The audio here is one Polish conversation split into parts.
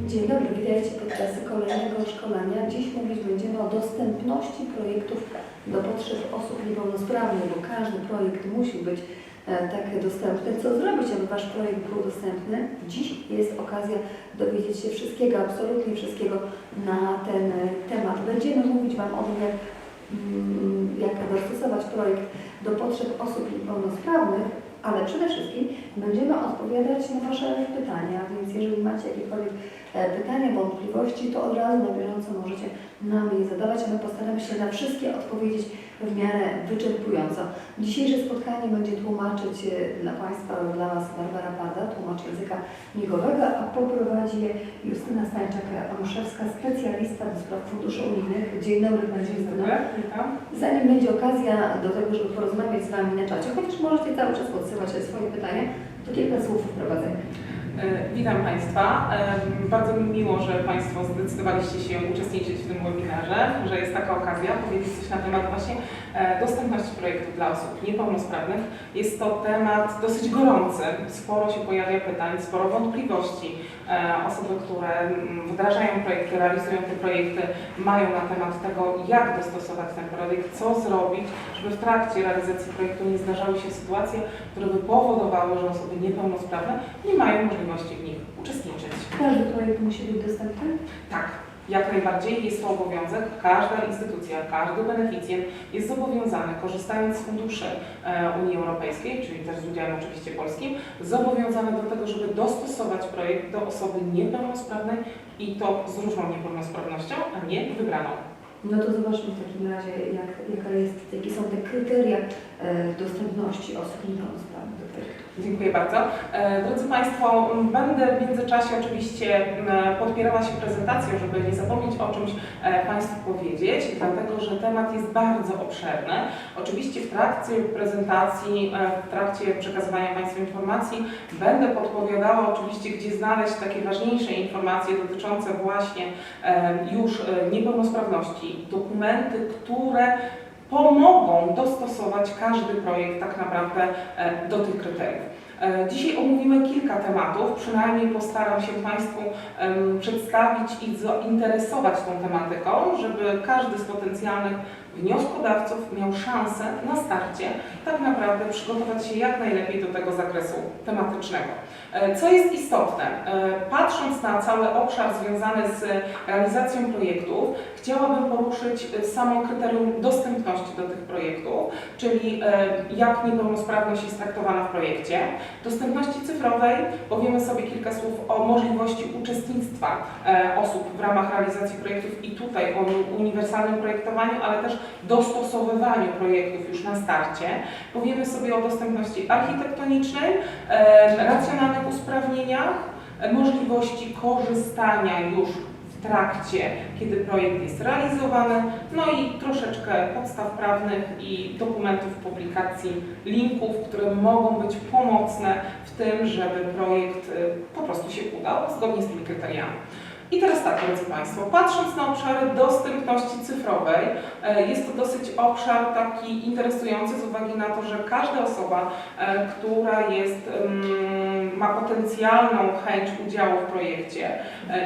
Dzień dobry, witajcie podczas kolejnego szkolenia. Dziś mówić będziemy o dostępności projektów do potrzeb osób niepełnosprawnych, bo każdy projekt musi być tak dostępny. Co zrobić, aby Wasz projekt był dostępny? Dziś jest okazja dowiedzieć się wszystkiego, absolutnie wszystkiego na ten temat. Będziemy mówić Wam o tym, jak dostosować projekt do potrzeb osób niepełnosprawnych, ale przede wszystkim będziemy odpowiadać na Wasze pytania, więc jeżeli macie jakiekolwiek pytania, wątpliwości, to od razu na bieżąco możecie nam je zadawać, a my postaramy się na wszystkie odpowiedzieć w miarę wyczerpująco. Dzisiejsze spotkanie będzie tłumaczyć dla Państwa, dla Was Barbara Parda, tłumacz języka migowego, a poprowadzi je Justyna Stańczak-Onuszewska, specjalista do spraw funduszy unijnych. Dzień dobry Pani Justyno. Witam. Zanim będzie okazja do tego, żeby porozmawiać z Wami na czacie, chociaż możecie cały czas podsyłać swoje pytania, to kilka słów wprowadzenia. Witam Państwa. Bardzo mi miło, że Państwo zdecydowaliście się uczestniczyć w tym webinarze, że jest taka okazja powiedzieć coś na temat właśnie dostępności projektów dla osób niepełnosprawnych. Jest to temat dosyć gorący, sporo się pojawia pytań, sporo wątpliwości. Osoby, które wdrażają projekty, realizują te projekty, mają na temat tego, jak dostosować ten projekt, co zrobić, żeby w trakcie realizacji projektu nie zdarzały się sytuacje, które by powodowały, że osoby niepełnosprawne nie mają możliwości w nich uczestniczyć. Każdy projekt musi być dostępny? Tak. Jak najbardziej jest to obowiązek. Każda instytucja, każdy beneficjent jest zobowiązany, korzystając z funduszy Unii Europejskiej, czyli też z udziałem oczywiście polskim, zobowiązany do tego, żeby dostosować projekt do osoby niepełnosprawnej i to z różną niepełnosprawnością, a nie wybraną. No to zobaczmy w takim razie, jakie są te kryteria dostępności osób niepełnosprawnych do projektu. Dziękuję bardzo. Drodzy Państwo, będę w międzyczasie oczywiście podpierała się prezentacją, żeby nie zapomnieć o czymś Państwu powiedzieć, dlatego że temat jest bardzo obszerny. Oczywiście w trakcie prezentacji, w trakcie przekazywania Państwu informacji będę podpowiadała oczywiście, gdzie znaleźć takie ważniejsze informacje dotyczące właśnie już niepełnosprawności, dokumenty, które pomogą dostosować każdy projekt tak naprawdę do tych kryteriów. Dzisiaj omówimy kilka tematów, przynajmniej postaram się Państwu przedstawić i zainteresować tą tematyką, żeby każdy z potencjalnych wnioskodawców miał szansę na starcie tak naprawdę przygotować się jak najlepiej do tego zakresu tematycznego. Co jest istotne, patrząc na cały obszar związany z realizacją projektów, chciałabym poruszyć samo kryterium dostępności do tych projektów, czyli jak niepełnosprawność jest traktowana w projekcie. Dostępności cyfrowej powiemy sobie kilka słów o możliwości uczestnictwa osób w ramach realizacji projektów i tutaj o uniwersalnym projektowaniu, ale też dostosowywaniu projektów już na starcie. Powiemy sobie o dostępności architektonicznej, racjonalnych usprawnieniach, możliwości korzystania już w trakcie, kiedy projekt jest realizowany, no i troszeczkę podstaw prawnych i dokumentów publikacji, linków, które mogą być pomocne w tym, żeby projekt po prostu się udał zgodnie z tymi kryteriami. I teraz tak, drodzy Państwo, patrząc na obszary dostępności cyfrowej, jest to dosyć obszar taki interesujący z uwagi na to, że każda osoba, która ma potencjalną chęć udziału w projekcie,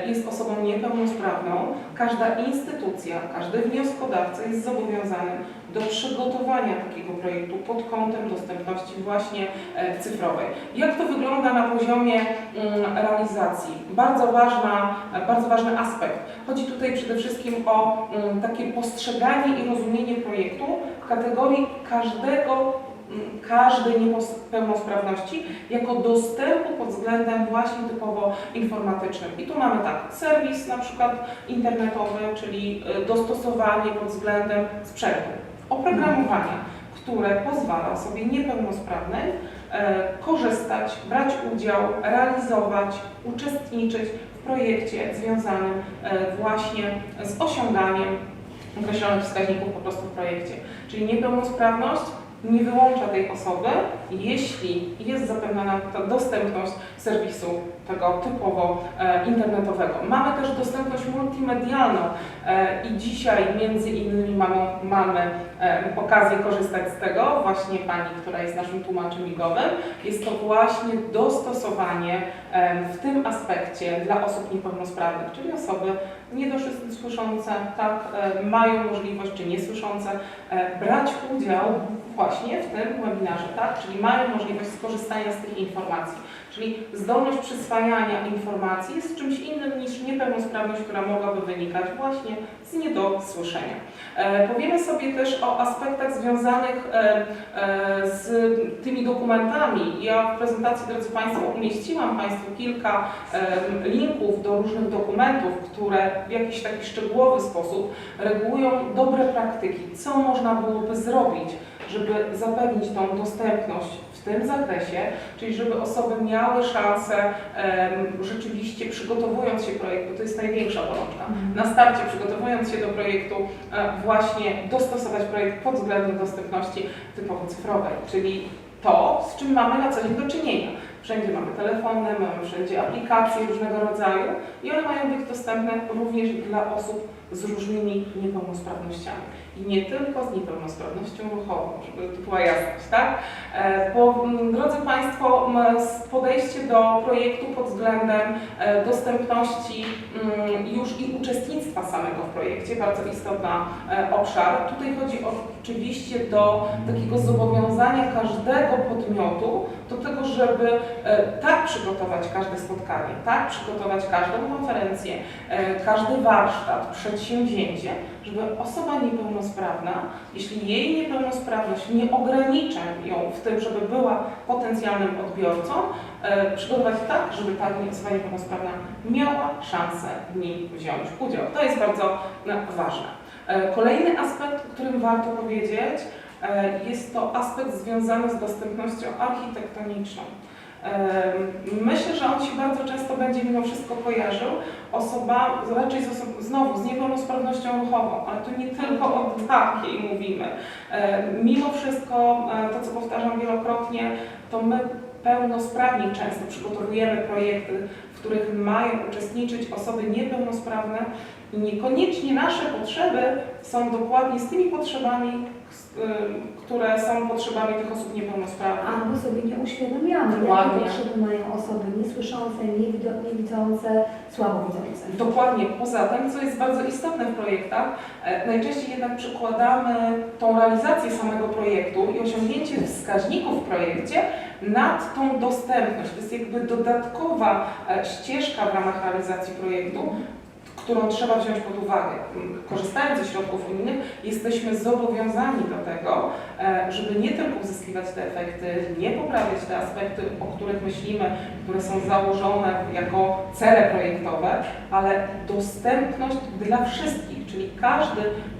jest osobą niepełnosprawną, każda instytucja, każdy wnioskodawca jest zobowiązany do przygotowania takiego projektu pod kątem dostępności właśnie cyfrowej. Jak to wygląda na poziomie realizacji? Bardzo ważny aspekt. Chodzi tutaj przede wszystkim o takie postrzeganie i rozumienie projektu w kategorii każdej niepełnosprawności jako dostępu pod względem właśnie typowo informatycznym. I tu mamy tak, serwis na przykład internetowy, czyli dostosowanie pod względem sprzętu, oprogramowania, które pozwala osobie niepełnosprawnej korzystać, brać udział, realizować, uczestniczyć w projekcie związanym właśnie z osiąganiem określonych wskaźników po prostu w projekcie. Czyli niepełnosprawność nie wyłącza tej osoby, jeśli jest zapewniona ta dostępność serwisu tego typowo internetowego. Mamy też dostępność multimedialną i dzisiaj między innymi mamy okazję korzystać z tego, właśnie pani, która jest naszym tłumaczem migowym. Jest to właśnie dostosowanie w tym aspekcie dla osób niepełnosprawnych, czyli osoby niedosłyszące, tak, mają możliwość, czy niesłyszące, brać udział właśnie w tym webinarze, tak, czyli mają możliwość skorzystania z tych informacji. Czyli zdolność przyswajania informacji jest czymś innym niż niepełnosprawność, która mogłaby wynikać właśnie z niedosłyszenia. Powiemy sobie też o aspektach związanych z tymi dokumentami. Ja w prezentacji, drodzy Państwo, umieściłam Państwu kilka linków do różnych dokumentów, które w jakiś taki szczegółowy sposób regulują dobre praktyki, co można byłoby zrobić, żeby zapewnić tą dostępność w tym zakresie, czyli żeby osoby miały szansę rzeczywiście przygotowując się do projektu, to jest największa bolączka, na starcie przygotowując się do projektu właśnie dostosować projekt pod względem dostępności typowo cyfrowej, czyli to, z czym mamy na co dzień do czynienia. Wszędzie mamy telefony, mamy wszędzie aplikacje różnego rodzaju i one mają być dostępne również dla osób z różnymi niepełnosprawnościami. I nie tylko z niepełnosprawnością ruchową, żeby tu była jasność, tak? Drodzy Państwo, podejście do projektu pod względem dostępności już i uczestnictwa samego w projekcie, bardzo istotny obszar. Tutaj chodzi oczywiście do takiego zobowiązania każdego podmiotu do tego, żeby tak przygotować każde spotkanie, tak przygotować każdą konferencję, każdy warsztat, przedsięwzięcie, żeby osoba niepełnosprawna, jeśli jej niepełnosprawność nie ogranicza ją w tym, żeby była potencjalnym odbiorcą, przygotować tak, żeby ta osoba niepełnosprawna miała szansę w nim wziąć udział. To jest bardzo ważne. Kolejny aspekt, o którym warto powiedzieć, jest to aspekt związany z dostępnością architektoniczną. Myślę, że on się bardzo często będzie mimo wszystko kojarzył raczej znowu z niepełnosprawnością ruchową, ale tu nie tylko o takiej mówimy. Mimo wszystko, to co powtarzam wielokrotnie, to my pełnosprawni często przygotowujemy projekty, w których mają uczestniczyć osoby niepełnosprawne i niekoniecznie nasze potrzeby są dokładnie z tymi potrzebami, które są potrzebami tych osób niepełnosprawnych. Albo sobie nie uświadamiamy, jakie potrzeby mają osoby niesłyszące, niewidzące, słabowidzące. Dokładnie. Poza tym, co jest bardzo istotne w projektach, najczęściej jednak przykładamy tą realizację samego projektu i osiągnięcie wskaźników w projekcie nad tą dostępność. To jest jakby dodatkowa ścieżka w ramach realizacji projektu, którą trzeba wziąć pod uwagę. Korzystając ze środków unijnych, jesteśmy zobowiązani do tego, żeby nie tylko uzyskiwać te efekty, nie poprawiać te aspekty, o których myślimy, które są założone jako cele projektowe, ale dostępność dla wszystkich, czyli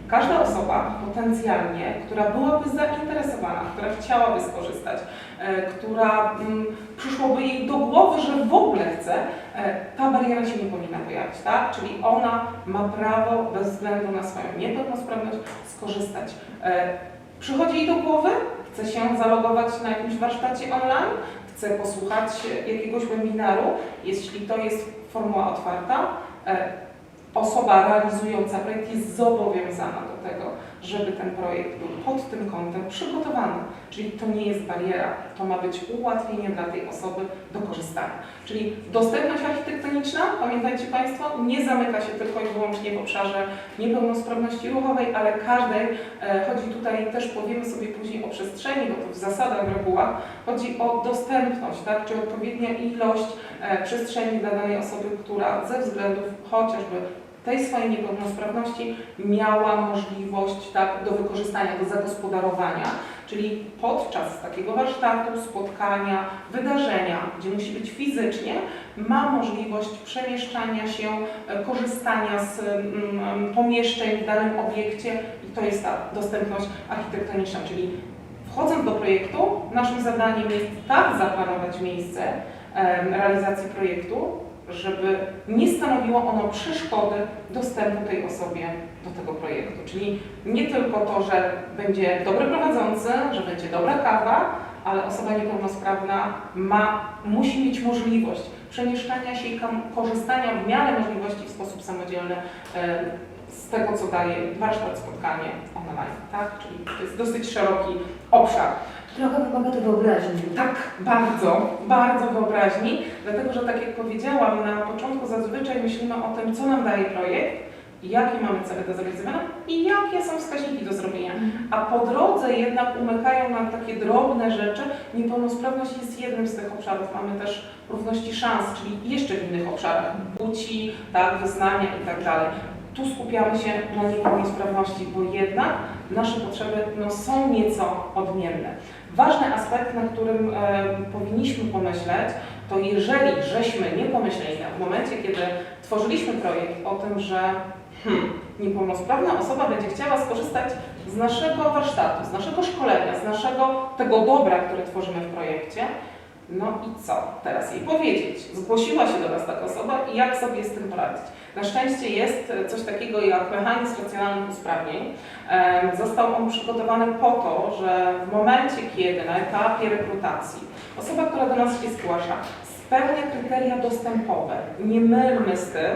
każda osoba potencjalnie, która byłaby zainteresowana, która chciałaby skorzystać, która przyszłoby jej do głowy, że w ogóle chce, ta bariera się nie powinna pojawić, tak? Czyli ona ma prawo bez względu na swoją niepełnosprawność skorzystać. Przychodzi jej do głowy, chce się zalogować na jakimś warsztacie online, chce posłuchać jakiegoś webinaru, jeśli to jest formuła otwarta, osoba realizująca projekt jest zobowiązana do tego, żeby ten projekt był pod tym kątem przygotowany. Czyli to nie jest bariera, to ma być ułatwienie dla tej osoby do korzystania. Czyli dostępność architektoniczna, pamiętajcie Państwo, nie zamyka się tylko i wyłącznie w obszarze niepełnosprawności ruchowej, ale każdej, chodzi tutaj też, powiemy sobie później o przestrzeni, bo to w zasadach, w regułach, chodzi o dostępność, tak, czy odpowiednia ilość przestrzeni dla danej osoby, która ze względów chociażby tej swojej niepełnosprawności miała możliwość, tak, do wykorzystania, do zagospodarowania, czyli podczas takiego warsztatu, spotkania, wydarzenia, gdzie musi być fizycznie, ma możliwość przemieszczania się, korzystania z pomieszczeń w danym obiekcie i to jest ta dostępność architektoniczna, czyli wchodząc do projektu, naszym zadaniem jest tak zaplanować miejsce realizacji projektu, żeby nie stanowiło ono przeszkody dostępu tej osobie do tego projektu. Czyli nie tylko to, że będzie dobry prowadzący, że będzie dobra kawa, ale osoba niepełnosprawna musi mieć możliwość przemieszczania się i korzystania w miarę możliwości w sposób samodzielny z tego, co daje warsztat, spotkanie online, tak? Czyli to jest dosyć szeroki obszar. Trochę wymaga to wyobraźni. Tak, bardzo, bardzo wyobraźni, dlatego że tak jak powiedziałam, na początku zazwyczaj myślimy o tym, co nam daje projekt, jakie mamy cele do zrealizowania i jakie są wskaźniki do zrobienia. A po drodze jednak umykają nam takie drobne rzeczy. Niepełnosprawność jest jednym z tych obszarów. Mamy też równości szans, czyli jeszcze w innych obszarach, płci, tak, wyznania i tak dalej. Tu skupiamy się na niepełnosprawności, bo jednak nasze potrzeby są nieco odmienne. Ważny aspekt, na którym powinniśmy pomyśleć, to jeżeli żeśmy nie pomyśleli w momencie, kiedy tworzyliśmy projekt o tym, że niepełnosprawna osoba będzie chciała skorzystać z naszego warsztatu, z naszego szkolenia, z tego dobra, które tworzymy w projekcie, no i co teraz jej powiedzieć? Zgłosiła się do nas taka osoba i jak sobie z tym poradzić? Na szczęście jest coś takiego jak mechanizm racjonalnych usprawnień. Został on przygotowany po to, że w momencie, kiedy na etapie rekrutacji osoba, która do nas się zgłasza, spełnia kryteria dostępowe. Nie mylmy z tym,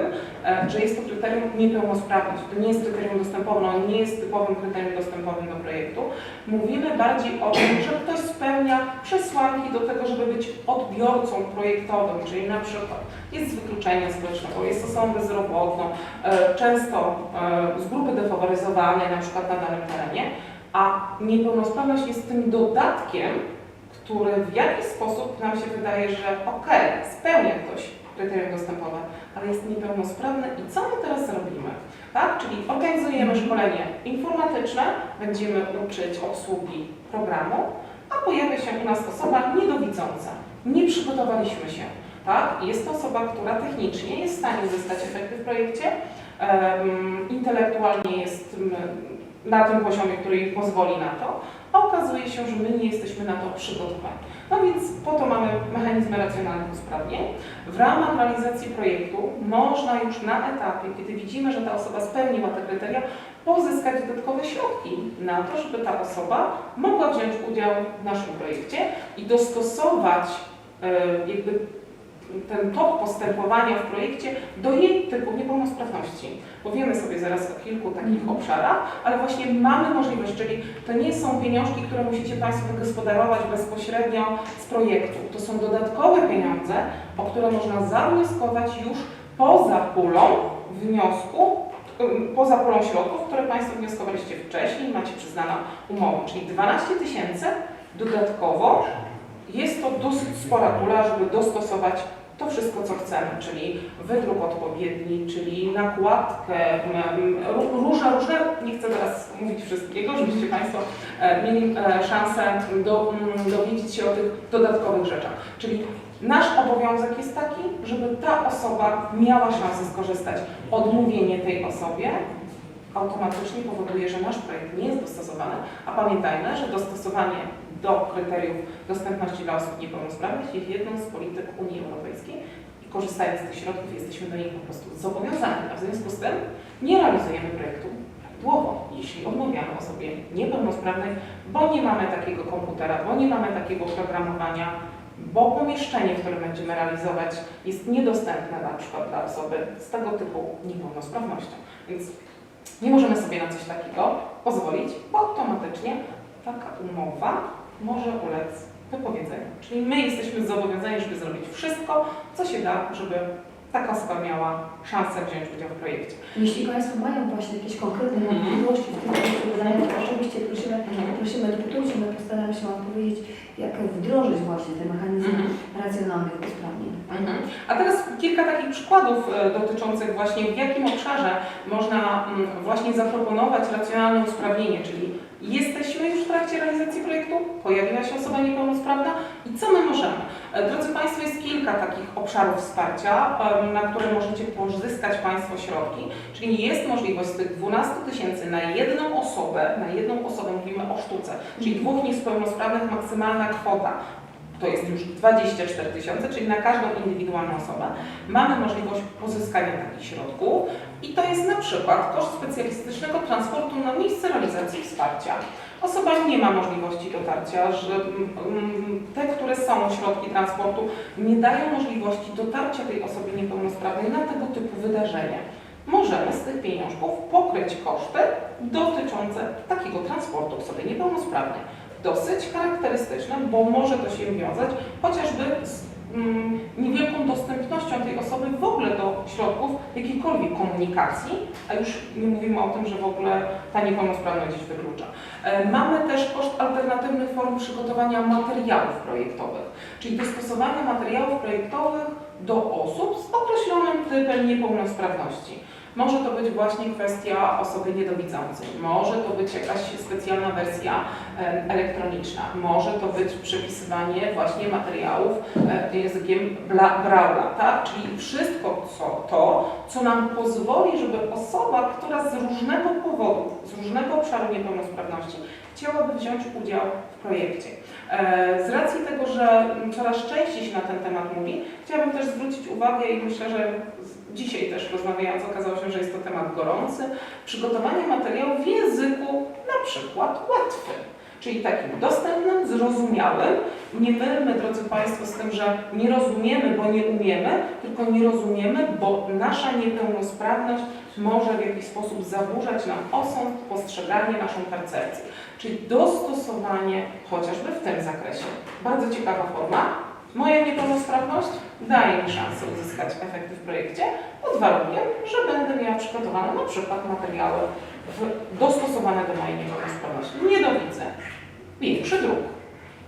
że jest to kryterium niepełnosprawność. To nie jest kryterium dostępowe, ono nie jest typowym kryterium dostępowym do projektu. Mówimy bardziej o tym, że ktoś spełnia przesłanki do tego, żeby być odbiorcą projektowym, czyli na przykład jest z wykluczenia społecznego, jest osobą bezrobotną, często z grupy defaworyzowanej, na przykład na danym terenie, a niepełnosprawność jest tym dodatkiem, który w jakiś sposób nam się wydaje, że spełnia ktoś kryterium dostępowe, ale jest niepełnosprawny i co my teraz zrobimy? Tak? Czyli organizujemy szkolenie informatyczne, będziemy uczyć obsługi programu, a pojawia się u nas osoba niedowidząca. Nie przygotowaliśmy się. Tak? Jest to osoba, która technicznie jest w stanie uzyskać efekty w projekcie, intelektualnie jest na tym poziomie, który jej pozwoli na to, a okazuje się, że my nie jesteśmy na to przygotowani. No więc po to mamy mechanizmy racjonalnych usprawnień. W ramach realizacji projektu można już na etapie, kiedy widzimy, że ta osoba spełniła te kryteria, pozyskać dodatkowe środki na to, żeby ta osoba mogła wziąć udział w naszym projekcie i dostosować jakby ten tok postępowania w projekcie do jej typu niepełnosprawności. Powiemy sobie zaraz o kilku takich obszarach, ale właśnie mamy możliwość, czyli to nie są pieniążki, które musicie Państwo wygospodarować bezpośrednio z projektu. To są dodatkowe pieniądze, o które można zawnioskować już poza pulą poza pulą środków, które Państwo wnioskowaliście wcześniej, macie przyznaną umowę, czyli 12 000 dodatkowo. Jest to dosyć spora pula, żeby dostosować to wszystko, co chcemy, czyli wydruk odpowiedni, czyli nakładkę, różne, nie chcę teraz mówić wszystkiego, żebyście Państwo mieli szansę dowiedzieć się o tych dodatkowych rzeczach. Czyli nasz obowiązek jest taki, żeby ta osoba miała szansę skorzystać. Odmówienie tej osobie automatycznie powoduje, że nasz projekt nie jest dostosowany, a pamiętajmy, że dostosowanie do kryteriów dostępności dla osób niepełnosprawnych jest jedną z polityk Unii Europejskiej i korzystając z tych środków jesteśmy do nich po prostu zobowiązani, a w związku z tym nie realizujemy projektu prawidłowo, jeśli odmawiamy osobie niepełnosprawnej, bo nie mamy takiego komputera, bo nie mamy takiego programowania, bo pomieszczenie, w którym będziemy realizować, jest niedostępne na przykład dla osoby z tego typu niepełnosprawnością. Więc nie możemy sobie na coś takiego pozwolić, bo automatycznie taka umowa może ulec wypowiedzeniu. Czyli my jesteśmy zobowiązani, żeby zrobić wszystko, co się da, żeby taka osoba miała szansę wziąć udział w projekcie. Jeśli Państwo mają właśnie jakieś konkretne wątpliwości w tym pytaniu, to oczywiście prosimy, dyskutujcie, my postaramy się odpowiedzieć, jak wdrożyć właśnie te mechanizmy racjonalnych usprawnień. A teraz kilka takich przykładów dotyczących właśnie w jakim obszarze można właśnie zaproponować racjonalne usprawnienie, czyli jesteśmy już w trakcie realizacji projektu, pojawiła się osoba niepełnosprawna i co my możemy? Drodzy Państwo, jest kilka takich obszarów wsparcia, na które możecie pozyskać Państwo środki, czyli jest możliwość z tych 12 000 na jedną osobę mówimy o sztuce, czyli 2 niepełnosprawnych maksymalna kwota to jest już 24 000, czyli na każdą indywidualną osobę, mamy możliwość pozyskania takich środków i to jest na przykład koszt specjalistycznego transportu na miejsce realizacji wsparcia. Osoba nie ma możliwości dotarcia, że te, które są środki transportu, nie dają możliwości dotarcia tej osobie niepełnosprawnej na tego typu wydarzenia. Możemy z tych pieniążków pokryć koszty dotyczące takiego transportu osoby niepełnosprawnej. Dosyć charakterystyczne, bo może to się wiązać chociażby z niewielką dostępnością tej osoby w ogóle do środków jakiejkolwiek komunikacji, a już nie mówimy o tym, że w ogóle ta niepełnosprawność gdzieś wyklucza. Mamy też koszt alternatywnych form przygotowania materiałów projektowych, czyli dostosowania materiałów projektowych do osób z określonym typem niepełnosprawności. Może to być właśnie kwestia osoby niedowidzącej, może to być jakaś specjalna wersja elektroniczna, może to być przepisywanie właśnie materiałów językiem Braille'a, tak? Czyli wszystko co nam pozwoli, żeby osoba, która z różnego powodu, z różnego obszaru niepełnosprawności chciałaby wziąć udział w projekcie. Z racji tego, że coraz częściej się na ten temat mówi, chciałabym też zwrócić uwagę i myślę, że dzisiaj też rozmawiając okazało się, że jest to temat gorący, przygotowanie materiału w języku na przykład łatwym, czyli takim dostępnym, zrozumiałym. Nie mylmy, drodzy Państwo, z tym, że nie rozumiemy, bo nie umiemy, tylko nie rozumiemy, bo nasza niepełnosprawność może w jakiś sposób zaburzać nam osąd, postrzeganie, naszą percepcję. Czyli dostosowanie chociażby w tym zakresie. Bardzo ciekawa forma. Moja niepełnosprawność daje mi szansę uzyskać efekty w projekcie pod warunkiem, że będę miała przygotowane na przykład materiały dostosowane do mojej niepełnosprawności. Nie dowidzę, większy druk,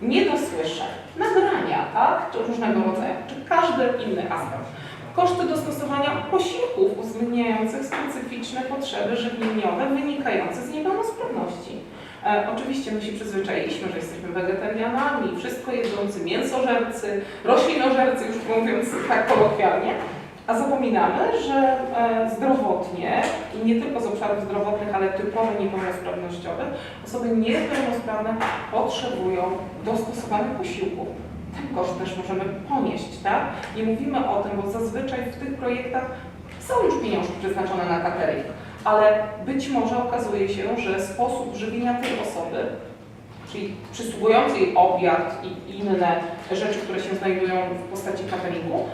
nie dosłyszę, nagrania, tak, czy różnego rodzaju, czy każdy inny aspekt. Koszty dostosowania posiłków uwzględniających specyficzne potrzeby żywieniowe wynikające z niepełnosprawności. Oczywiście my się przyzwyczailiśmy, że jesteśmy wegetarianami, wszystko jedzący, mięsożercy, roślinożercy, już mówiąc tak kolokwialnie, a zapominamy, że zdrowotnie i nie tylko z obszarów zdrowotnych, ale typowo niepełnosprawnościowych, osoby niepełnosprawne potrzebują dostosowanych posiłków. Ten koszt też możemy ponieść, tak? Nie mówimy o tym, bo zazwyczaj w tych projektach są już pieniążki przeznaczone na catering, ale być może okazuje się, że sposób żywienia tej osoby, czyli przysługujący jej obiad i inne rzeczy, które się znajdują w postaci cateringu,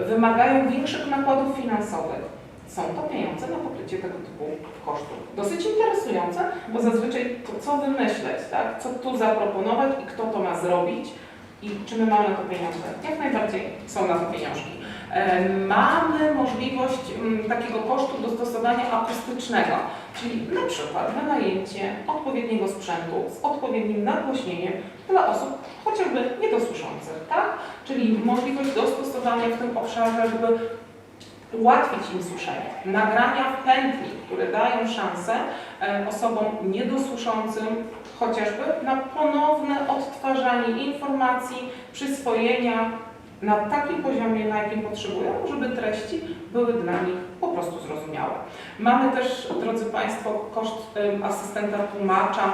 wymagają większych nakładów finansowych. Są to pieniądze na pokrycie tego typu kosztów. Dosyć interesujące, bo zazwyczaj to co wymyśleć, tak? Co tu zaproponować i kto to ma zrobić i czy my mamy na to pieniądze. Jak najbardziej są na to pieniążki. Mamy możliwość takiego kosztu dostosowania akustycznego, czyli na przykład wynajęcie odpowiedniego sprzętu z odpowiednim nagłośnieniem dla osób chociażby niedosłyszących, tak? Czyli możliwość dostosowania w tym obszarze, żeby ułatwić im słyszenie. Nagrania w pętli, które dają szansę osobom niedosłyszącym chociażby na ponowne odtwarzanie informacji, przyswojenia na takim poziomie, na jakim potrzebują, żeby treści były dla nich po prostu zrozumiałe. Mamy też, drodzy Państwo, koszt asystenta tłumacza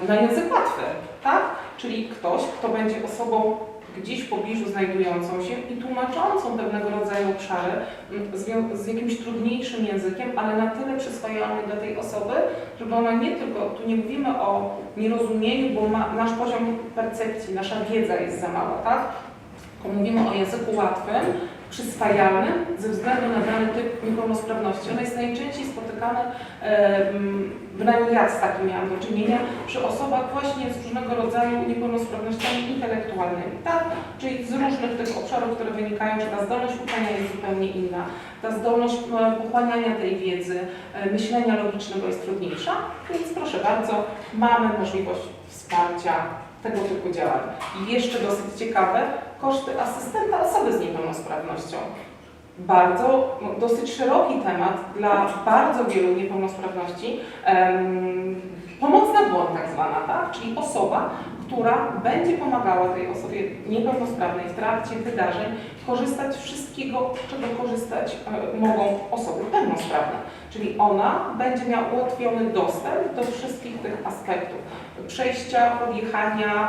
na język łatwy, tak? Czyli ktoś, kto będzie osobą gdzieś w pobliżu znajdującą się i tłumaczącą pewnego rodzaju obszary z jakimś trudniejszym językiem, ale na tyle przyswajalny dla tej osoby, żeby ona nie tylko, tu nie mówimy o nierozumieniu, bo nasz poziom percepcji, nasza wiedza jest za mała, tak? Tylko mówimy o języku łatwym, przyswajalnym ze względu na dany typ niepełnosprawności. One jest najczęściej spotykane, bynajmniej ja z takim miałam do czynienia, przy osobach właśnie z różnego rodzaju niepełnosprawnościami intelektualnymi, tak? Czyli z różnych tych obszarów, które wynikają, że ta zdolność uczenia jest zupełnie inna, ta zdolność pochłaniania tej wiedzy, myślenia logicznego jest trudniejsza, więc proszę bardzo, mamy możliwość wsparcia tego typu działań. I jeszcze dosyć ciekawe, koszty asystenta osoby z niepełnosprawnością. Dosyć szeroki temat dla bardzo wielu niepełnosprawności. Pomocna dłoń tak zwana, tak? Czyli osoba, która będzie pomagała tej osobie niepełnosprawnej w trakcie wydarzeń korzystać z wszystkiego, czego korzystać mogą osoby pełnosprawne. Czyli ona będzie miała ułatwiony dostęp do wszystkich tych aspektów. przejścia, podjechania,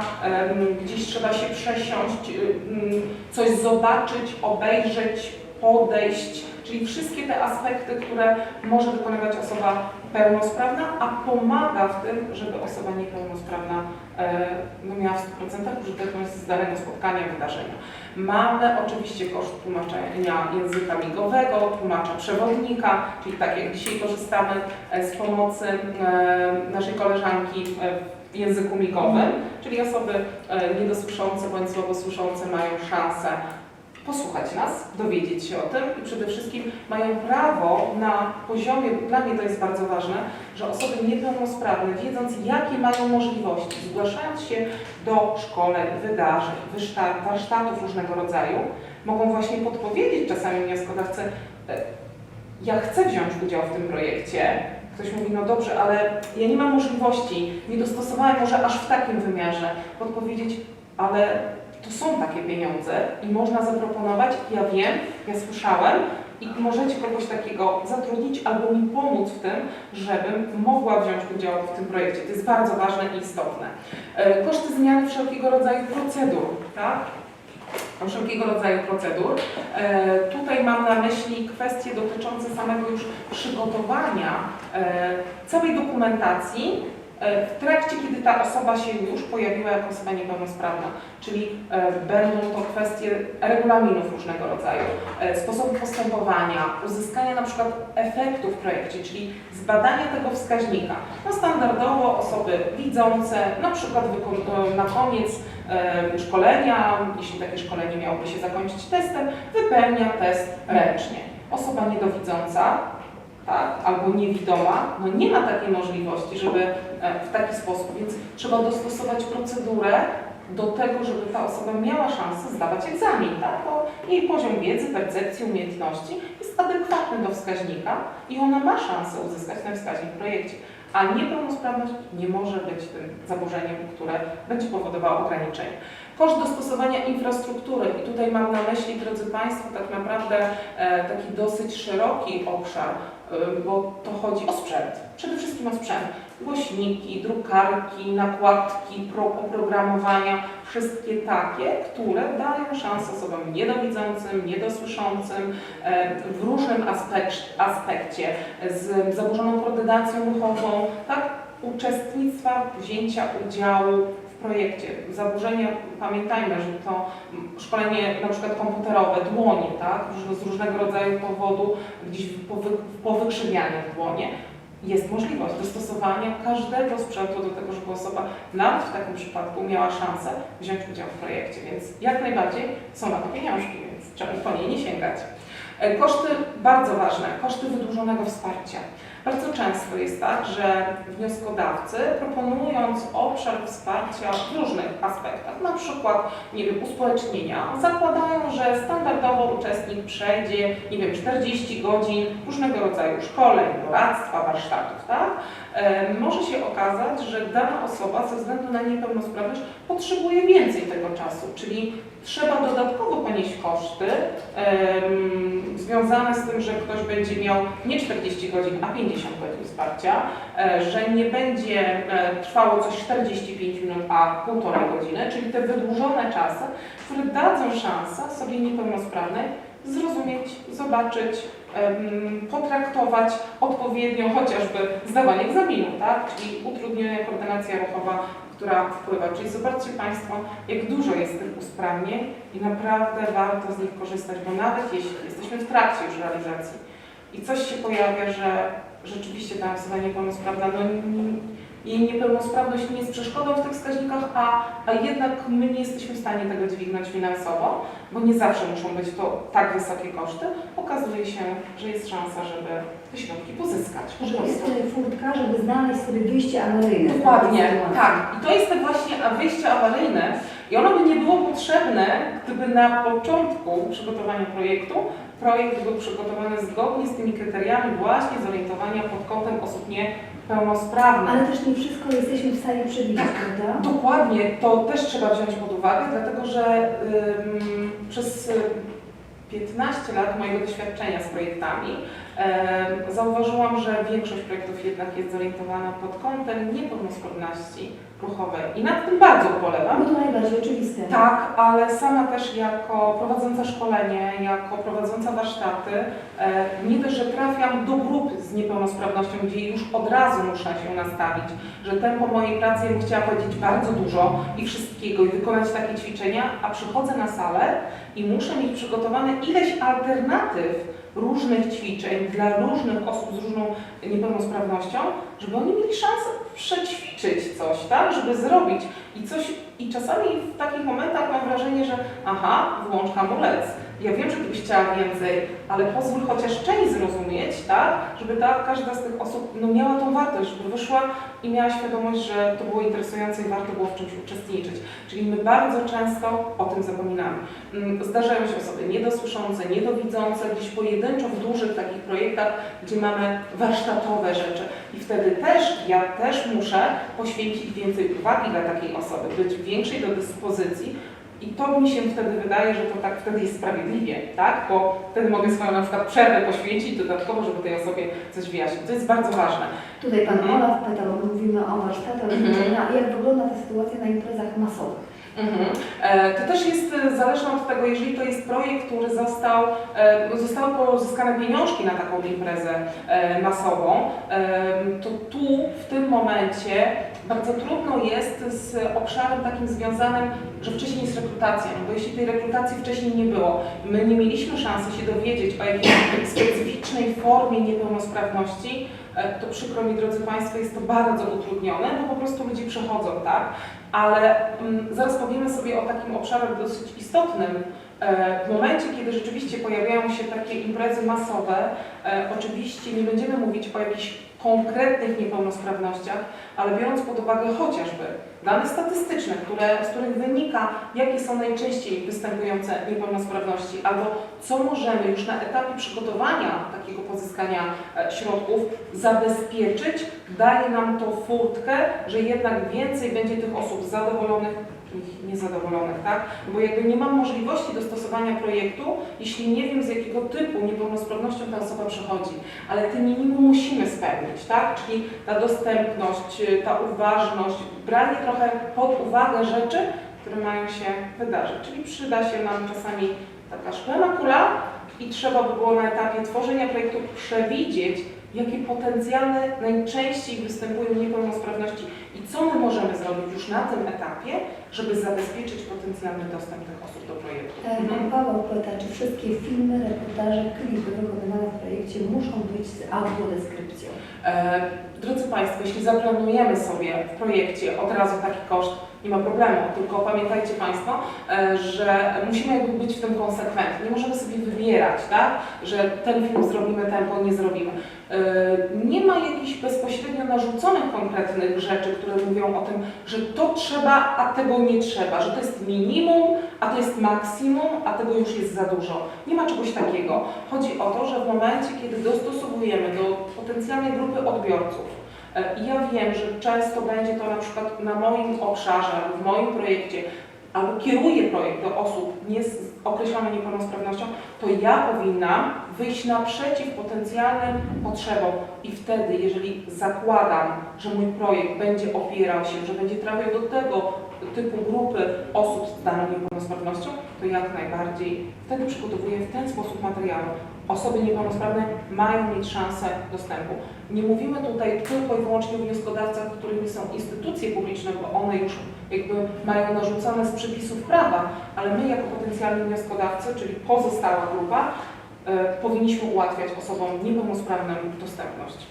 gdzieś trzeba się przesiąść, coś zobaczyć, obejrzeć, podejść, czyli wszystkie te aspekty, które może wykonywać osoba pełnosprawna, a pomaga w tym, żeby osoba niepełnosprawna miała w 100% użyteczność z danego spotkania, wydarzenia. Mamy oczywiście koszt tłumaczenia języka migowego, tłumacza przewodnika, czyli tak jak dzisiaj korzystamy z pomocy naszej koleżanki w języku migowym, czyli osoby niedosłyszące bądź słabosłyszące mają szansę posłuchać nas, dowiedzieć się o tym i przede wszystkim mają prawo na poziomie, dla mnie to jest bardzo ważne, że osoby niepełnosprawne, wiedząc jakie mają możliwości, zgłaszając się do szkoleń, wydarzeń, warsztatów różnego rodzaju, mogą właśnie podpowiedzieć czasami wnioskodawcy, ja chcę wziąć udział w tym projekcie. Ktoś mówi, no dobrze, ale ja nie mam możliwości, nie dostosowałem może aż w takim wymiarze, podpowiedzieć, ale to są takie pieniądze i można zaproponować, ja wiem, ja słyszałem i możecie kogoś takiego zatrudnić albo mi pomóc w tym, żebym mogła wziąć udział w tym projekcie. To jest bardzo ważne i istotne. Koszty zmiany wszelkiego rodzaju procedur, tak? Wszelkiego rodzaju procedur. Tutaj mam na myśli kwestie dotyczące samego już przygotowania całej dokumentacji w trakcie, kiedy ta osoba się już pojawiła jako osoba niepełnosprawna, czyli będą to kwestie regulaminów różnego rodzaju, sposobu postępowania, uzyskania na przykład efektów w projekcie, czyli zbadania tego wskaźnika. No standardowo osoby widzące, na przykład na koniec szkolenia, jeśli takie szkolenie miałoby się zakończyć testem, wypełnia test ręcznie. Osoba niedowidząca, tak, albo niewidoma, no nie ma takiej możliwości, żeby w taki sposób, więc trzeba dostosować procedurę do tego, żeby ta osoba miała szansę zdawać egzamin, tak? Bo jej poziom wiedzy, percepcji, umiejętności jest adekwatny do wskaźnika i ona ma szansę uzyskać ten wskaźnik w projekcie. A niepełnosprawność nie może być tym zaburzeniem, które będzie powodowało ograniczenie. Koszt dostosowania infrastruktury i tutaj mam na myśli, drodzy Państwo, tak naprawdę taki dosyć szeroki obszar, bo to chodzi o sprzęt, przede wszystkim o sprzęt. Głośniki, drukarki, nakładki, oprogramowania, wszystkie takie, które dają szansę osobom niedowidzącym, niedosłyszącym w różnym aspekcie, z zaburzoną koordynacją ruchową, tak, uczestnictwa, wzięcia udziału w projekcie. Zaburzenia, pamiętajmy, że to szkolenie na przykład komputerowe, dłonie, tak, z różnego rodzaju powodu, gdzieś powykrzywianie w dłonie, jest możliwość dostosowania każdego sprzętu do tego, żeby osoba nawet w takim przypadku miała szansę wziąć udział w projekcie, więc jak najbardziej są na to pieniążki, więc trzeba po nie nie sięgać. Koszty bardzo ważne, koszty wydłużonego wsparcia. Bardzo często jest tak, że wnioskodawcy, proponując obszar wsparcia w różnych aspektach, na przykład, nie wiem, uspołecznienia, zakładają, że standardowo uczestnik przejdzie, nie wiem, 40 godzin różnego rodzaju szkoleń, doradztwa, warsztatów, tak? Może się okazać, że dana osoba ze względu na niepełnosprawność potrzebuje więcej tego czasu, czyli trzeba dodatkowo ponieść koszty związane z tym, że ktoś będzie miał nie 40 godzin, a 50 godzin wsparcia, że nie będzie trwało coś 45 minut, a 1,5 godziny, czyli te wydłużone czasy, które dadzą szansę osobie niepełnosprawnej zrozumieć, zobaczyć, potraktować odpowiednio chociażby zdawanie egzaminu, tak? Czyli utrudniona koordynacja ruchowa, która wpływa. Czyli zobaczcie Państwo, jak dużo jest tych usprawnień i naprawdę warto z nich korzystać, bo nawet jeśli jesteśmy w trakcie już realizacji i coś się pojawia, że rzeczywiście ta osoba niepełnosprawna, no, jej niepełnosprawność nie jest przeszkodą w tych wskaźnikach, a jednak my nie jesteśmy w stanie tego dźwignąć finansowo, bo nie zawsze muszą być to tak wysokie koszty, okazuje się, że jest szansa, żeby te środki pozyskać. Że jest furtka, żeby znaleźć sobie wyjście awaryjne. Dokładnie, tak. I to jest to właśnie wyjście awaryjne i ono by nie było potrzebne, gdyby na początku przygotowania projektu projekt był przygotowany zgodnie z tymi kryteriami właśnie zorientowania pod kątem osób niepełnosprawnych. Ale też nie wszystko jesteśmy w stanie przewidzieć, prawda? Dokładnie, to też trzeba wziąć pod uwagę, dlatego że przez 15 lat mojego doświadczenia z projektami Zauważyłam, że większość projektów jednak jest zorientowana pod kątem niepełnosprawności ruchowej i nad tym bardzo ubolewam. No to najbardziej oczywiste. Tak, ale sama też jako prowadząca szkolenie, jako prowadząca warsztaty, nie dość, że trafiam do grup z niepełnosprawnością, gdzie już od razu muszę się nastawić, że tempo mojej pracy, ja bym chciała powiedzieć bardzo dużo i wszystkiego i wykonać takie ćwiczenia, a przychodzę na salę i muszę mieć przygotowane ileś alternatyw różnych ćwiczeń dla różnych osób z różną niepełnosprawnością, żeby oni mieli szansę przećwiczyć coś, tak, żeby zrobić i czasami w takich momentach mam wrażenie, że aha, włącz hamulec, ja wiem, że ty byś chciała więcej, ale pozwól chociaż część zrozumieć, tak, żeby każda z tych osób miała tą wartość, żeby wyszła i miała świadomość, że to było interesujące i warto było w czymś uczestniczyć. Czyli my bardzo często o tym zapominamy. Zdarzają się osoby niedosłyszące, niedowidzące, gdzieś pojedynczo w dużych takich projektach, gdzie mamy warsztatowe rzeczy i wtedy ja też muszę poświęcić więcej uwagi dla takiej osoby, być większej do dyspozycji. I to mi się wtedy wydaje, że to tak wtedy jest sprawiedliwie, tak? Bo wtedy mogę swoją na przykład przerwę poświęcić dodatkowo, żeby tej osobie coś wyjaśnić. To jest bardzo ważne. Tutaj Pan Olaf pytał, bo mówimy o warsztatach, jak wygląda ta sytuacja na imprezach masowych? To też jest zależne od tego, jeżeli to jest projekt, który zostały pozyskane pieniążki na taką imprezę masową, to tu w tym momencie bardzo trudno jest z obszarem takim związanym, że wcześniej jest rekrutacja, bo jeśli tej rekrutacji wcześniej nie było, my nie mieliśmy szansy się dowiedzieć o jakiejś specyficznej formie niepełnosprawności, to przykro mi, drodzy Państwo, jest to bardzo utrudnione, bo po prostu ludzie przychodzą, tak? Ale zaraz powiemy sobie o takim obszarze dosyć istotnym. W momencie, kiedy rzeczywiście pojawiają się takie imprezy masowe, oczywiście nie będziemy mówić o jakichś konkretnych niepełnosprawnościach, ale biorąc pod uwagę chociażby dane statystyczne, z których wynika, jakie są najczęściej występujące niepełnosprawności, albo co możemy już na etapie przygotowania takiego pozyskania środków zabezpieczyć, daje nam to furtkę, że jednak więcej będzie tych osób zadowolonych, niezadowolonych, tak? Bo jakby nie mam możliwości dostosowania projektu, jeśli nie wiem, z jakiego typu niepełnosprawnością ta osoba przychodzi, ale te minimum musimy spełnić, tak? Czyli ta dostępność, ta uważność, branie trochę pod uwagę rzeczy, które mają się wydarzyć. Czyli przyda się nam czasami taka szklana kula i trzeba by było na etapie tworzenia projektu przewidzieć, jakie potencjalne najczęściej występują niepełnosprawności i co my możemy zrobić już na tym etapie, żeby zabezpieczyć potencjalny dostęp tych osób do projektu. Pan Paweł pyta, czy wszystkie filmy, reportaże, klipy wykonywane w projekcie muszą być z audiodeskrypcją? Drodzy Państwo, jeśli zaplanujemy sobie w projekcie od razu taki koszt, nie ma problemu, tylko pamiętajcie Państwo, że musimy jakby być w tym konsekwentni. Nie możemy sobie wybierać, tak, że ten film zrobimy, ten nie zrobimy. Nie ma jakichś bezpośrednio narzuconych konkretnych rzeczy, które mówią o tym, że to trzeba, a tego nie trzeba, że to jest minimum, a to jest maksimum, a tego już jest za dużo. Nie ma czegoś takiego. Chodzi o to, że w momencie, kiedy dostosowujemy do potencjalnej grupy odbiorców, i ja wiem, że często będzie to na przykład na moim obszarze, albo w moim projekcie, albo kieruję projekt do osób z określoną niepełnosprawnością, to ja powinnam wyjść naprzeciw potencjalnym potrzebom i wtedy, jeżeli zakładam, że mój projekt będzie opierał się, że będzie trafiał do tego typu grupy osób z daną niepełnosprawnością, to jak najbardziej wtedy przygotowuję w ten sposób materiały. Osoby niepełnosprawne mają mieć szansę dostępu. Nie mówimy tutaj tylko i wyłącznie o wnioskodawcach, którymi są instytucje publiczne, bo one już jakby mają narzucone z przepisów prawa, ale my jako potencjalni wnioskodawcy, czyli pozostała grupa, powinniśmy ułatwiać osobom niepełnosprawnym dostępność.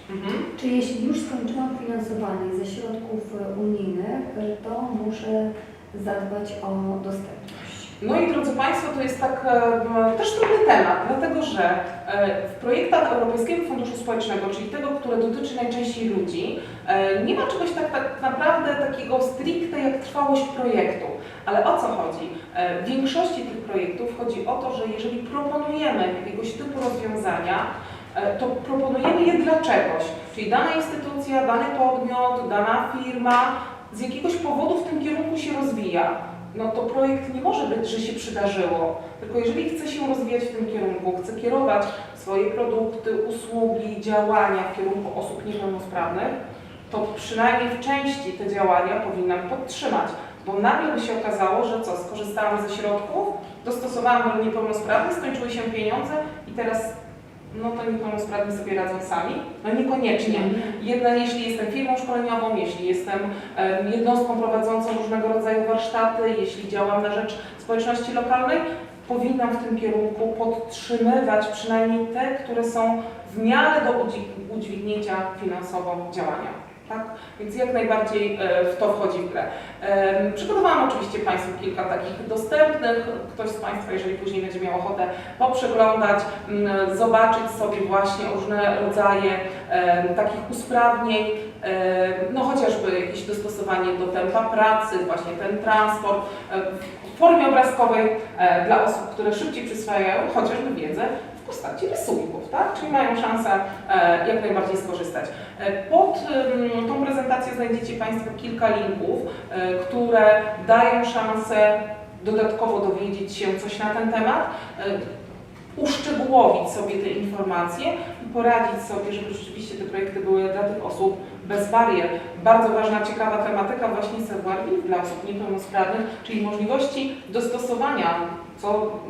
Czy jeśli już skończyłam finansowanie ze środków unijnych, to muszę zadbać o dostępność? No i drodzy Państwo, to jest też trudny temat, dlatego że w projektach Europejskiego Funduszu Społecznego, czyli tego, które dotyczy najczęściej ludzi, nie ma czegoś tak naprawdę takiego stricte jak trwałość projektu. Ale o co chodzi? W większości tych projektów chodzi o to, że jeżeli proponujemy jakiegoś typu rozwiązania, to proponujemy je dla czegoś. Czyli dana instytucja, dany podmiot, dana firma z jakiegoś powodu w tym kierunku się rozwija. no to projekt nie może być, że się przydarzyło, tylko jeżeli chce się rozwijać w tym kierunku, chce kierować swoje produkty, usługi, działania w kierunku osób niepełnosprawnych, to przynajmniej w części te działania powinnam podtrzymać, bo nagle by się okazało, że co, skorzystałam ze środków, dostosowałam do niepełnosprawnych, skończyły się pieniądze i teraz no to niepełnosprawni sobie radzą sami? No niekoniecznie. Jeśli jestem firmą szkoleniową, jeśli jestem jednostką prowadzącą różnego rodzaju warsztaty, jeśli działam na rzecz społeczności lokalnej, powinnam w tym kierunku podtrzymywać przynajmniej te, które są w miarę do udźwignięcia finansowo działania. Tak? Więc jak najbardziej w to wchodzi w grę. Przygotowałam oczywiście Państwu kilka takich dostępnych. Ktoś z Państwa, jeżeli później będzie miał ochotę poprzeglądać, zobaczyć sobie właśnie różne rodzaje takich usprawnień, no chociażby jakieś dostosowanie do tempa pracy, właśnie ten transport w formie obrazkowej dla osób, które szybciej przyswajają chociażby wiedzę w postaci rysunków, tak? Czyli mają szansę jak najbardziej skorzystać. Pod tą prezentację znajdziecie Państwo kilka linków, które dają szansę dodatkowo dowiedzieć się coś na ten temat, uszczegółowić sobie te informacje i poradzić sobie, żeby rzeczywiście te projekty były dla tych osób bez barier. Bardzo ważna, ciekawa tematyka właśnie savoir-vivre dla osób niepełnosprawnych, czyli możliwości dostosowania,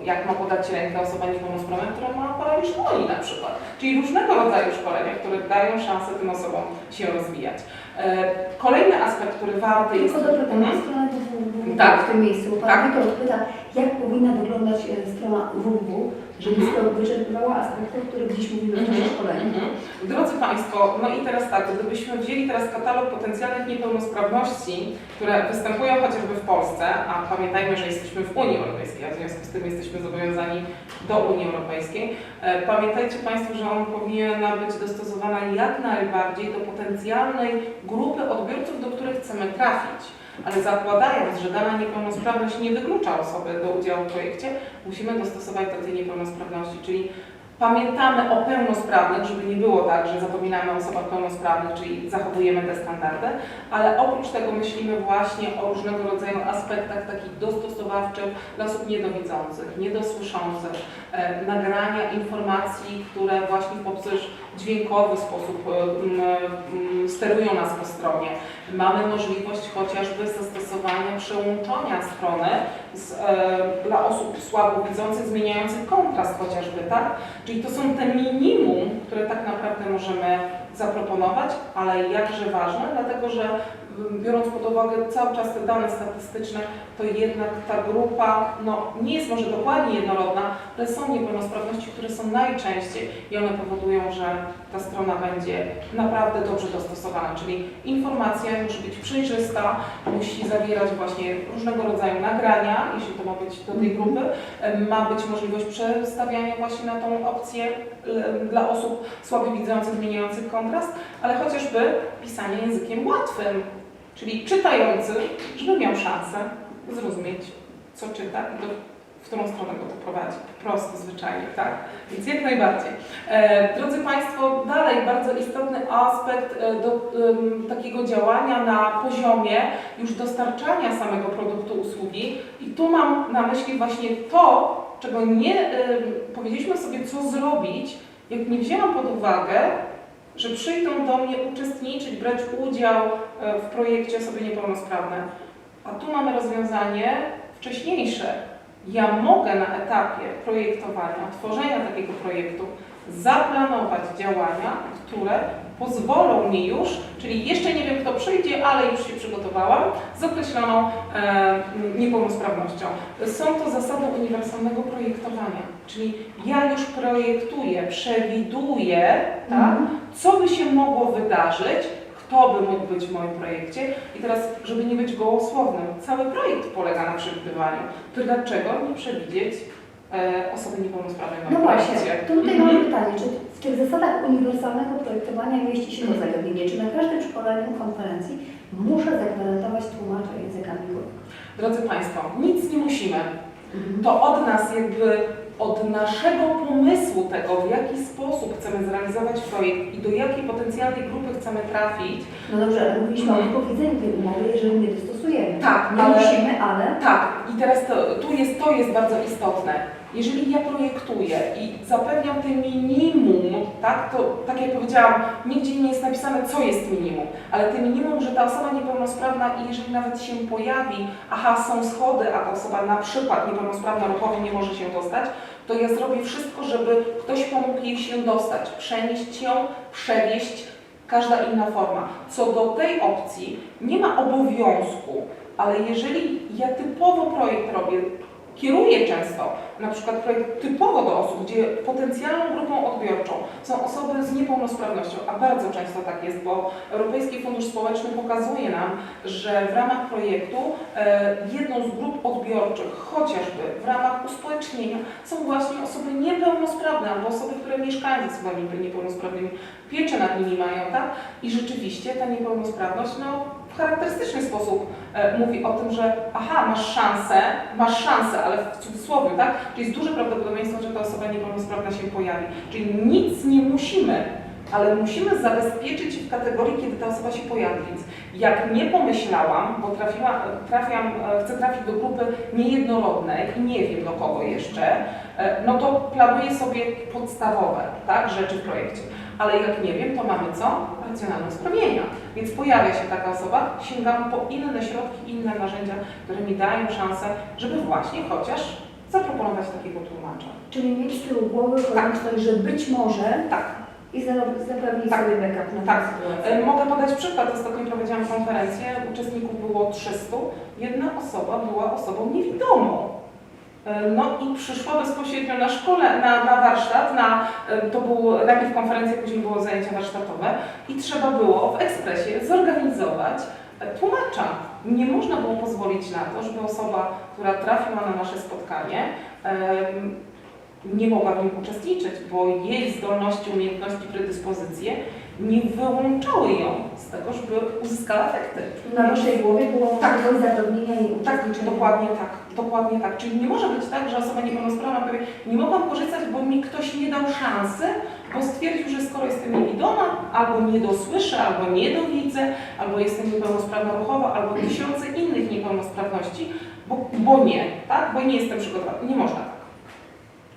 jak ma podać rękę osoba niepełnosprawna, która ma paraliż dłoni na przykład. Czyli różnego rodzaju szkolenia, które dają szansę tym osobom się rozwijać. Kolejny aspekt, który warty jest... Tylko dopytam, stronę www tak, w tym miejscu, bo Pan Witold pyta, jak powinna wyglądać strona www, żeby wyczerpywała aspekty, o których dziś mówimy w szkoleniu. Drodzy Państwo, no i teraz tak, gdybyśmy wzięli teraz katalog potencjalnych niepełnosprawności, które występują chociażby w Polsce, a pamiętajmy, że jesteśmy w Unii Europejskiej, a w związku z tym jesteśmy zobowiązani do Unii Europejskiej, pamiętajcie Państwo, że on powinien być dostosowany jak najbardziej do potencjalnej grupy odbiorców, do których chcemy trafić. Ale zakładając, że dana niepełnosprawność nie wyklucza osoby do udziału w projekcie, musimy dostosować do tej niepełnosprawności, czyli pamiętamy o pełnosprawnych, żeby nie było tak, że zapominamy o osobach pełnosprawnych, czyli zachowujemy te standardy, ale oprócz tego myślimy właśnie o różnego rodzaju aspektach takich dostosowawczych dla osób niedowidzących, niedosłyszących, nagrania informacji, które właśnie w sposób dźwiękowy sposób sterują nas po stronie. Mamy możliwość chociażby zastosowania przełączania strony dla osób słabowidzących, zmieniających kontrast chociażby, tak? Czyli to są te minimum, które tak naprawdę możemy zaproponować, ale jakże ważne, dlatego że biorąc pod uwagę cały czas te dane statystyczne, to jednak ta grupa nie jest może dokładnie jednorodna, ale są niepełnosprawności, które są najczęściej i one powodują, że ta strona będzie naprawdę dobrze dostosowana, czyli informacja musi być przejrzysta, musi zawierać właśnie różnego rodzaju nagrania, jeśli to ma być do tej grupy, ma być możliwość przestawiania właśnie na tą opcję dla osób słabowidzących, zmieniających kontrast, ale chociażby pisanie językiem łatwym, czyli czytający, żeby miał szansę zrozumieć, co czyta i w którą stronę go to prowadzi. Prosto, zwyczajnie, tak? Więc jak najbardziej. Drodzy Państwo, dalej bardzo istotny aspekt takiego działania na poziomie już dostarczania samego produktu, usługi. I tu mam na myśli właśnie to, czego nie powiedzieliśmy sobie, co zrobić, jak nie wzięłam pod uwagę, że przyjdą do mnie uczestniczyć, brać udział w projekcie osoby niepełnosprawne. A tu mamy rozwiązanie wcześniejsze. Ja mogę na etapie projektowania, tworzenia takiego projektu zaplanować działania, które pozwolą mi już, czyli jeszcze nie wiem kto przyjdzie, ale już się przygotowałam, z określoną niepełnosprawnością. Są to zasady uniwersalnego projektowania, czyli ja już projektuję, przewiduję, tak, co by się mogło wydarzyć, kto by mógł być w moim projekcie i teraz, żeby nie być gołosłownym, cały projekt polega na przewidywaniu. To dlaczego nie przewidzieć osoby niepełnosprawnej w moim projekcie? No właśnie, tutaj mam pytanie, czy w tych zasadach uniwersalnego projektowania mieści się to zagadnienie, czy na każdym szkoleniu, konferencji muszę zagwarantować tłumacza języka migowego? Drodzy Państwo, nic nie musimy. To od nas jakby od naszego pomysłu tego, w jaki sposób chcemy zrealizować projekt i do jakiej potencjalnej grupy chcemy trafić. No dobrze, ale mówiliśmy o wypowiedzeniu tej umowy, jeżeli nie dostosujemy. Tak, nie musimy, ale... Tak, i teraz to jest bardzo istotne. Jeżeli ja projektuję i zapewniam te minimum, tak, to tak jak powiedziałam, nigdzie nie jest napisane, co jest minimum, ale te minimum, że ta osoba niepełnosprawna i jeżeli nawet się pojawi, aha, są schody, a ta osoba na przykład niepełnosprawna ruchowo nie może się dostać, to ja zrobię wszystko, żeby ktoś pomógł jej się dostać, przenieść ją, przewieźć, każda inna forma. Co do tej opcji nie ma obowiązku, ale jeżeli ja typowo projekt robię, kieruję często, na przykład projekt typowo do osób, gdzie potencjalną grupą odbiorczą są osoby z niepełnosprawnością, a bardzo często tak jest, bo Europejski Fundusz Społeczny pokazuje nam, że w ramach projektu jedną z grup odbiorczych, chociażby w ramach uspołecznienia, są właśnie osoby niepełnosprawne albo osoby, które mieszkają ze osobami niepełnosprawnymi, pieczę nad nimi mają, tak? I rzeczywiście ta niepełnosprawność, no, w charakterystyczny sposób mówi o tym, że aha, masz szansę, ale w cudzysłowie, tak? Czyli jest duże prawdopodobieństwo, że ta osoba niepełnosprawna się pojawi. Czyli nic nie musimy, ale musimy zabezpieczyć w kategorii, kiedy ta osoba się pojawi. Więc jak nie pomyślałam, bo chcę trafić do grupy niejednorodnej i nie wiem do kogo jeszcze, no to planuję sobie podstawowe, tak, rzeczy w projekcie. Ale jak nie wiem, to mamy co? Racjonalne usprawnienia. Więc pojawia się taka osoba, sięgam po inne środki, inne narzędzia, które mi dają szansę, żeby właśnie chociaż zaproponować takiego tłumacza. Czyli mieć z tyłu głowy konieczność, że być może Tak. i zapewnić Tak. sobie backup na Tak. tę sytuację. Mogę podać przykład. Ostatnio prowadziłam konferencję, uczestników było 300. Jedna osoba była osobą niewidomą. No i przyszła bezpośrednio na szkole, na warsztat, to był najpierw konferencja, później było zajęcia warsztatowe i trzeba było w ekspresie zorganizować tłumacza. Nie można było pozwolić na to, żeby osoba, która trafiła na nasze spotkanie, nie mogła w nim uczestniczyć, bo jej zdolności, umiejętności, predyspozycje nie wyłączały ją z tego, żeby uzyskała efekty. Na naszej głowie było Tak. możliwość zapewnienia jej uczestniczenia. Dokładnie tak. Czyli nie może być tak, że osoba niepełnosprawna powie, nie mogłam korzystać, bo mi ktoś nie dał szansy, bo stwierdził, że skoro jestem niewidoma, albo nie dosłyszę, albo nie dowidzę, albo jestem niepełnosprawna ruchowo, albo tysiące innych niepełnosprawności, bo nie, tak? Bo nie jestem przygotowana. Nie można tak.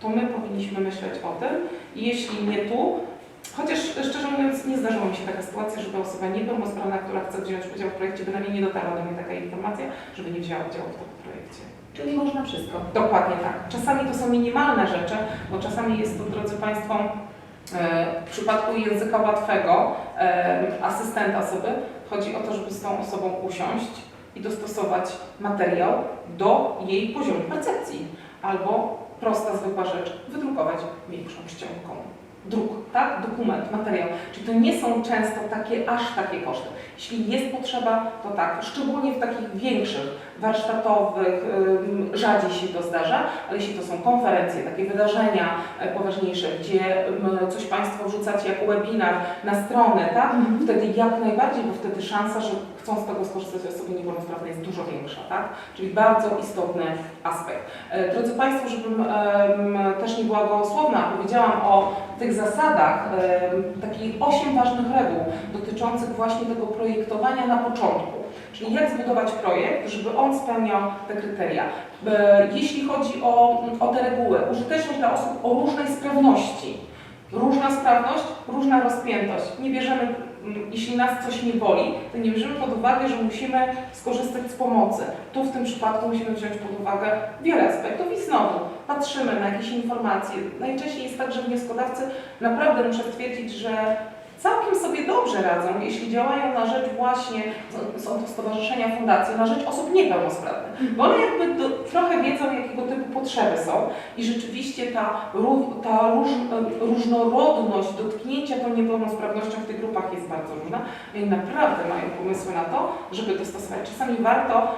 To my powinniśmy myśleć o tym i jeśli nie tu, chociaż szczerze mówiąc nie zdarzyła mi się taka sytuacja, żeby osoba niepełnosprawna, która chce wziąć udział w projekcie, bynajmniej nie dotarła do mnie taka informacja, żeby nie wzięła udziału w tym projekcie. Czyli można wszystko. Dokładnie tak. Czasami to są minimalne rzeczy, bo czasami jest to, drodzy Państwo, w przypadku języka łatwego, asystenta sobie, chodzi o to, żeby z tą osobą usiąść i dostosować materiał do jej poziomu percepcji. Albo prosta, zwykła rzecz, wydrukować większą czcionką. Druk, tak? Dokument, materiał. Czyli to nie są często aż takie koszty. Jeśli jest potrzeba, to tak, szczególnie w takich większych, warsztatowych, rzadziej się to zdarza, ale jeśli to są konferencje, takie wydarzenia poważniejsze, gdzie coś Państwo wrzucacie jako webinar na stronę, tak? Wtedy jak najbardziej, bo wtedy szansa, że chcą z tego skorzystać osoby niepełnosprawne jest dużo większa, tak? Czyli bardzo istotny aspekt. Drodzy Państwo, żebym też nie była gołosłowna, powiedziałam o tych zasadach, takich 8 ważnych reguł dotyczących właśnie tego projektowania na początku. Czyli jak zbudować projekt, żeby on spełniał te kryteria. Jeśli chodzi o te reguły, użyteczność dla osób o różnej sprawności. Różna sprawność, różna rozpiętość. Nie bierzemy, jeśli nas coś nie boli, to nie bierzemy pod uwagę, że musimy skorzystać z pomocy. Tu w tym przypadku musimy wziąć pod uwagę wiele aspektów i znowu patrzymy na jakieś informacje. Najczęściej jest tak, że wnioskodawcy naprawdę muszą stwierdzić, że całkiem sobie dobrze radzą, jeśli działają na rzecz właśnie, są to stowarzyszenia, fundacje, na rzecz osób niepełnosprawnych. Bo one jakby trochę wiedzą, jakiego typu potrzeby są i rzeczywiście ta różnorodność dotknięcia tą niepełnosprawnością w tych grupach jest bardzo różna i naprawdę mają pomysły na to, żeby dostosować. Czasami warto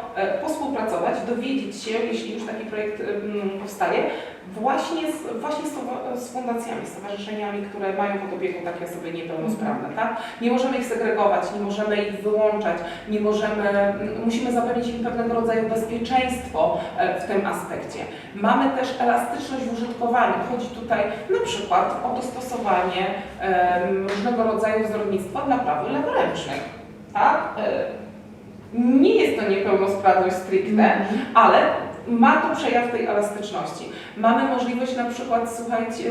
współpracować, dowiedzieć się, jeśli już taki projekt powstaje, właśnie z fundacjami, stowarzyszeniami, które mają pod opieką takie osoby niepełnosprawne, tak? Nie możemy ich segregować, nie możemy ich wyłączać, musimy zapewnić im pewnego rodzaju bezpieczeństwo w tym aspekcie. Mamy też elastyczność w użytkowaniu. Chodzi tutaj na przykład o dostosowanie różnego rodzaju wzornictwa dla praw leworęcznych, tak? Nie jest to niepełnosprawność stricte, ale ma to przejaw tej elastyczności. Mamy możliwość na przykład, słuchajcie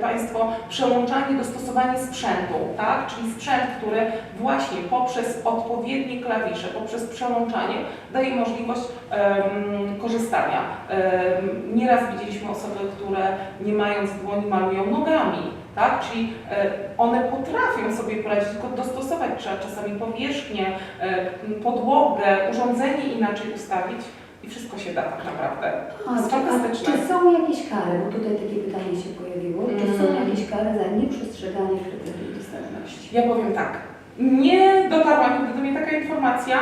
Państwo, przełączanie, dostosowanie sprzętu, tak? Czyli sprzęt, który właśnie poprzez odpowiednie klawisze, poprzez przełączanie daje możliwość korzystania. Nieraz widzieliśmy osoby, które nie mając dłoni malują nogami, tak? Czyli one potrafią sobie poradzić, tylko dostosować trzeba czasami powierzchnię, podłogę, urządzenie inaczej ustawić. I wszystko się da tak naprawdę. To jest fantastyczne. Czy są jakieś kary, bo tutaj takie pytanie się pojawiło, czy są jakieś kary za nieprzestrzeganie kryteriów dostępności? Ja powiem tak, nie dotarła nigdy do mnie taka informacja,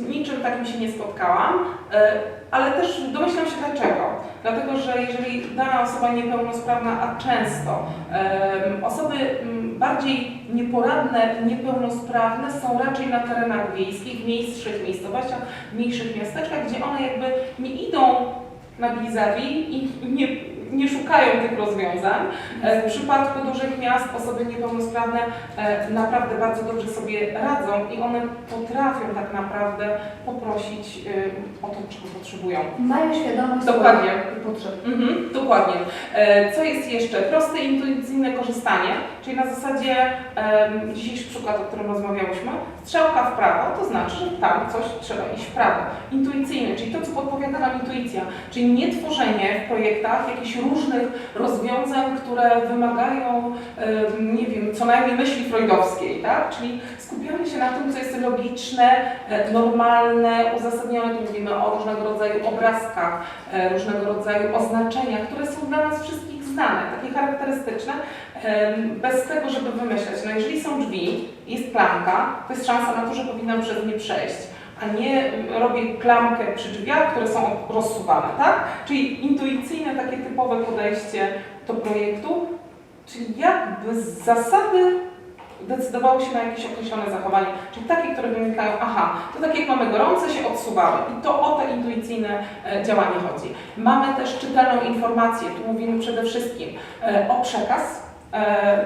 niczym takim się nie spotkałam, ale też domyślam się dlaczego. Dlatego, że jeżeli dana osoba niepełnosprawna, a często osoby bardziej nieporadne, niepełnosprawne są raczej na terenach wiejskich, mniejszych miejscowościach, mniejszych miasteczkach, gdzie one jakby nie idą na vis-a-vis i nie szukają tych rozwiązań. W przypadku dużych miast osoby niepełnosprawne naprawdę bardzo dobrze sobie radzą i one potrafią tak naprawdę poprosić o to, czego potrzebują. Mają świadomość Dokładnie. swoich potrzeb. Dokładnie. Co jest jeszcze? Proste, intuicyjne korzystanie, czyli na zasadzie dzisiejszy przykład, o którym rozmawiałyśmy, strzałka w prawo, to znaczy, że tam coś trzeba iść w prawo. Intuicyjne, czyli to, co podpowiada nam intuicja, czyli nie tworzenie w projektach jakichś różnych rozwiązań, które wymagają, nie wiem, co najmniej myśli freudowskiej, tak? Czyli skupiamy się na tym, co jest logiczne, normalne, uzasadnione. Tu mówimy o różnego rodzaju obrazkach, różnego rodzaju oznaczeniach, które są dla nas wszystkich znane, takie charakterystyczne, bez tego, żeby wymyślać. No jeżeli są drzwi, jest klamka, to jest szansa na to, że powinnam przez nie przejść, a nie robię klamkę przy drzwiach, które są rozsuwane, tak? Czyli intuicyjne, takie typowe podejście do projektu, czyli jakby z zasady decydowało się na jakieś określone zachowanie, czyli takie, które wynikają, aha, to tak jak mamy gorące, się odsuwały i to o te intuicyjne działanie chodzi. Mamy też czytelną informację, tu mówimy przede wszystkim o przekaz,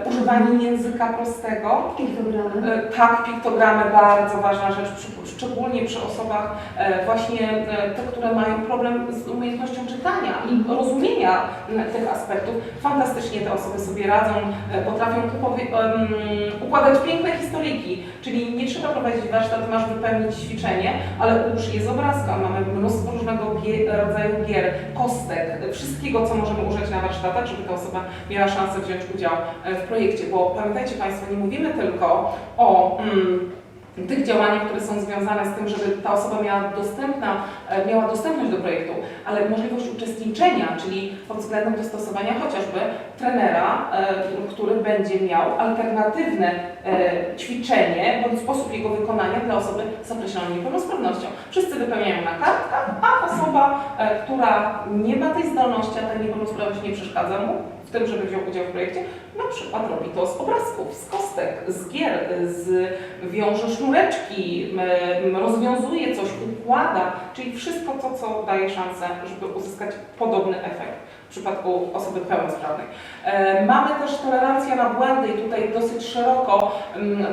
używanie języka prostego. Piktogramy. Tak, piktogramy, bardzo ważna rzecz, szczególnie przy osobach właśnie te, które mają problem z umiejętnością czytania i rozumienia tych aspektów. Fantastycznie te osoby sobie radzą, potrafią układać piękne historyjki, czyli nie trzeba prowadzić warsztat, masz wypełnić ćwiczenie, ale ułóż je z obrazka. Mamy mnóstwo różnego rodzaju gier, kostek, wszystkiego, co możemy użyć na warsztatach, żeby ta osoba miała szansę wziąć udział w projekcie, bo pamiętajcie Państwo, nie mówimy tylko o tych działaniach, które są związane z tym, żeby ta osoba miała dostępność do projektu, ale możliwość uczestniczenia, czyli pod względem dostosowania chociażby trenera, który będzie miał alternatywne ćwiczenie bądź sposób jego wykonania dla osoby z określoną niepełnosprawnością. Wszyscy wypełniają na kartkach, a osoba, która nie ma tej zdolności, a ta niepełnosprawność nie przeszkadza mu w tym, żeby wziął udział w projekcie, na przykład robi to z obrazków, z kostek, z gier, wiąże sznureczki, rozwiązuje coś, układa, czyli wszystko to, co daje szansę, żeby uzyskać podobny efekt w przypadku osoby pełnosprawnej. Mamy też tolerancję na błędy i tutaj dosyć szeroko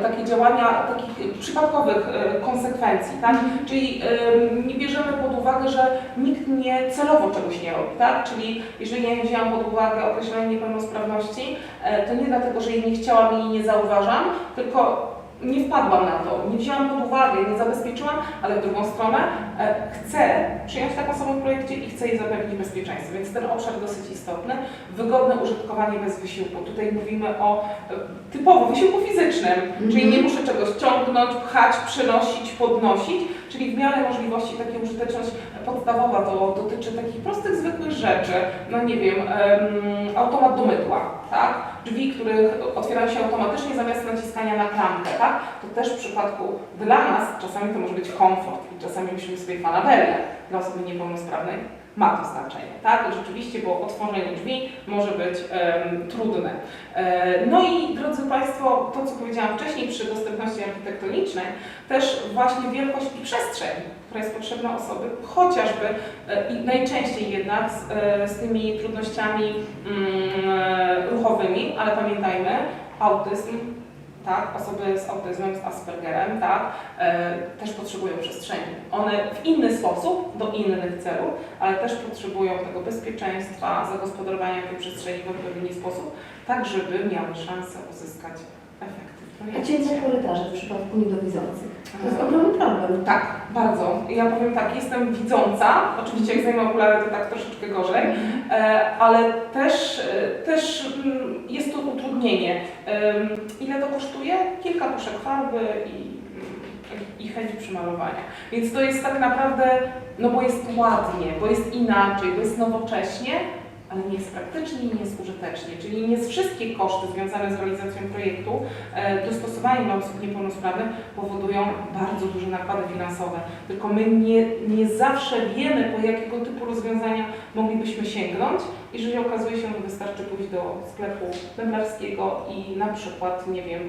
takie działania takich przypadkowych konsekwencji, tak? Czyli nie bierzemy pod uwagę, że nikt nie celowo czegoś nie robi, tak? Czyli jeżeli ja nie wzięłam pod uwagę określonej niepełnosprawności, to nie dlatego, że jej nie chciałam i jej nie zauważam, tylko nie wpadłam na to, nie wzięłam pod uwagę, nie zabezpieczyłam, ale w drugą stronę chcę przyjąć taką osobę w projekcie i chcę jej zapewnić bezpieczeństwo, więc ten obszar dosyć istotny. Wygodne użytkowanie bez wysiłku. Tutaj mówimy o typowo wysiłku fizycznym, czyli nie muszę czegoś ciągnąć, pchać, przynosić, podnosić, czyli w miarę możliwości taka użyteczność podstawowa to dotyczy takich prostych, zwykłych rzeczy, no nie wiem, automat do mydła, tak? Drzwi, których otwierają się automatycznie zamiast naciskania na klamkę, tak? To też w przypadku dla nas czasami to może być komfort i czasami myślimy sobie fanaberię dla osoby niepełnosprawnej. ma to znaczenie, tak? Rzeczywiście, bo otworzenie drzwi może być trudne. No i drodzy Państwo, to co powiedziałam wcześniej przy dostępności architektonicznej, też właśnie wielkość i przestrzeń, która jest potrzebna osoby, chociażby i najczęściej jednak z tymi trudnościami ruchowymi, ale pamiętajmy, autyzm, tak, osoby z autyzmem, z Aspergerem, tak, też potrzebują przestrzeni. One w inny sposób, do innych celów, ale też potrzebują tego bezpieczeństwa, zagospodarowania tej przestrzeni w odpowiedni sposób, tak żeby miały szansę uzyskać efekty. A ciemne korytarze w przypadku niedowidzących? To jest ogromny problem. Tak, bardzo. Ja powiem tak, jestem widząca, oczywiście jak zdejmę okulary to tak troszeczkę gorzej, ale też jest to utrudnienie. Ile to kosztuje? Kilka puszek farby i chęć przymalowania. Więc to jest tak naprawdę, no bo jest ładnie, bo jest inaczej, bo jest nowocześnie, ale nie jest praktycznie i nie jest użytecznie. Czyli nie wszystkie koszty związane z realizacją projektu, dostosowaniem dla osób niepełnosprawnych powodują bardzo duże nakłady finansowe. Tylko my nie zawsze wiemy, po jakiego typu rozwiązania moglibyśmy sięgnąć, jeżeli okazuje się, że wystarczy pójść do sklepu meblarskiego i na przykład, nie wiem,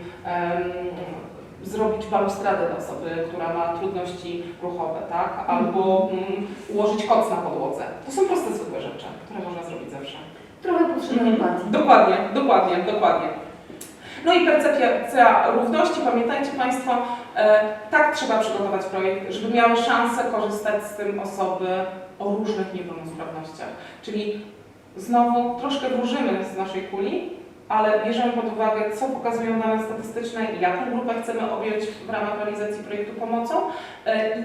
zrobić balustradę dla osoby, która ma trudności ruchowe, tak? Albo ułożyć koc na podłodze. To są proste, zwykłe rzeczy, które można zrobić zawsze. Trochę potrzeba empatii. Dokładnie. No i percepcja równości. Pamiętajcie Państwo, tak trzeba przygotować projekt, żeby miały szansę korzystać z tym osoby o różnych niepełnosprawnościach. Czyli znowu troszkę wróżymy z naszej kuli, ale bierzemy pod uwagę, co pokazują dane statystyczne, jaką grupę chcemy objąć w ramach realizacji projektu pomocą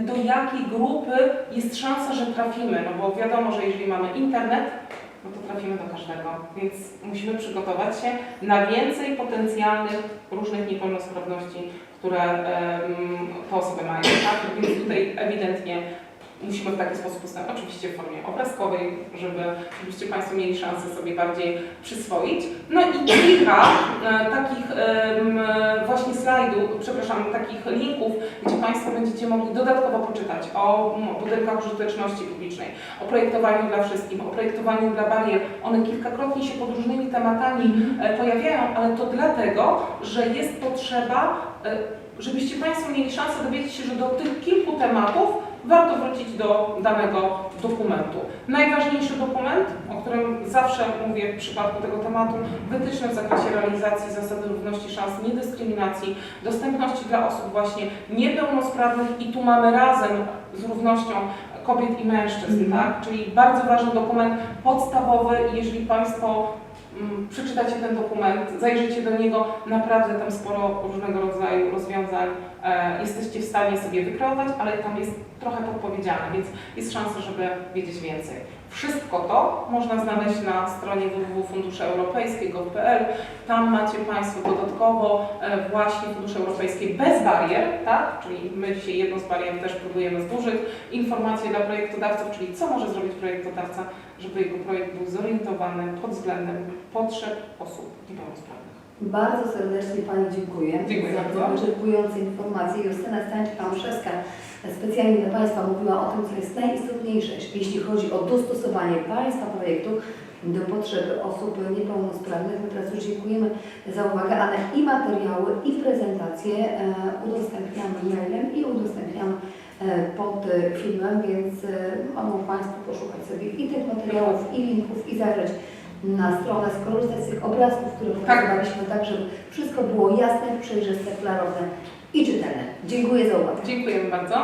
i do jakiej grupy jest szansa, że trafimy, no bo wiadomo, że jeżeli mamy internet, no to trafimy do każdego, więc musimy przygotować się na więcej potencjalnych różnych niepełnosprawności, które te osoby mają, tak? Więc tutaj ewidentnie musimy w taki sposób postępować, oczywiście w formie obrazkowej, żebyście Państwo mieli szansę sobie bardziej przyswoić. No i kilka takich właśnie takich linków, gdzie Państwo będziecie mogli dodatkowo poczytać o budynkach użyteczności publicznej, o projektowaniu dla wszystkich, o projektowaniu dla barier. One kilkakrotnie się pod różnymi tematami pojawiają, ale to dlatego, że jest potrzeba, żebyście Państwo mieli szansę dowiedzieć się, że do tych kilku tematów warto wrócić do danego dokumentu. Najważniejszy dokument, o którym zawsze mówię w przypadku tego tematu, wytyczne w zakresie realizacji zasady równości szans, niedyskryminacji, dostępności dla osób właśnie niepełnosprawnych i tu mamy razem z równością kobiet i mężczyzn, tak? Czyli bardzo ważny dokument podstawowy i jeżeli Państwo przeczytacie ten dokument, zajrzycie do niego, naprawdę tam sporo różnego rodzaju rozwiązań jesteście w stanie sobie wykreować, ale tam jest trochę podpowiedziane, więc jest szansa, żeby wiedzieć więcej. Wszystko to można znaleźć na stronie www.funduszeuropejskie.gov.pl. Tam macie Państwo dodatkowo właśnie fundusze europejskie bez barier, tak? Czyli my dzisiaj jedną z barier też próbujemy zburzyć. Informacje dla projektodawców, czyli co może zrobić projektodawca, żeby jego projekt był zorientowany pod względem potrzeb osób niepełnosprawnych. Bardzo serdecznie Pani dziękuję za te wyczerpujące informacje. Justyna Stańczyk-Małszewska specjalnie dla Państwa mówiła o tym, co jest najistotniejsze, jeśli chodzi o dostosowanie Państwa projektu do potrzeb osób niepełnosprawnych. My teraz już dziękujemy za uwagę, ale i materiały, i prezentacje udostępniamy mailem i udostępniamy pod filmem, więc mogą Państwo poszukać sobie i tych materiałów, i linków, i zajrzeć na stronę, skorzystać z tych obrazków, które pokazywaliśmy, tak żeby wszystko było jasne, przejrzyste, klarowne i czytelne. Dziękuję za uwagę. Dziękujemy bardzo.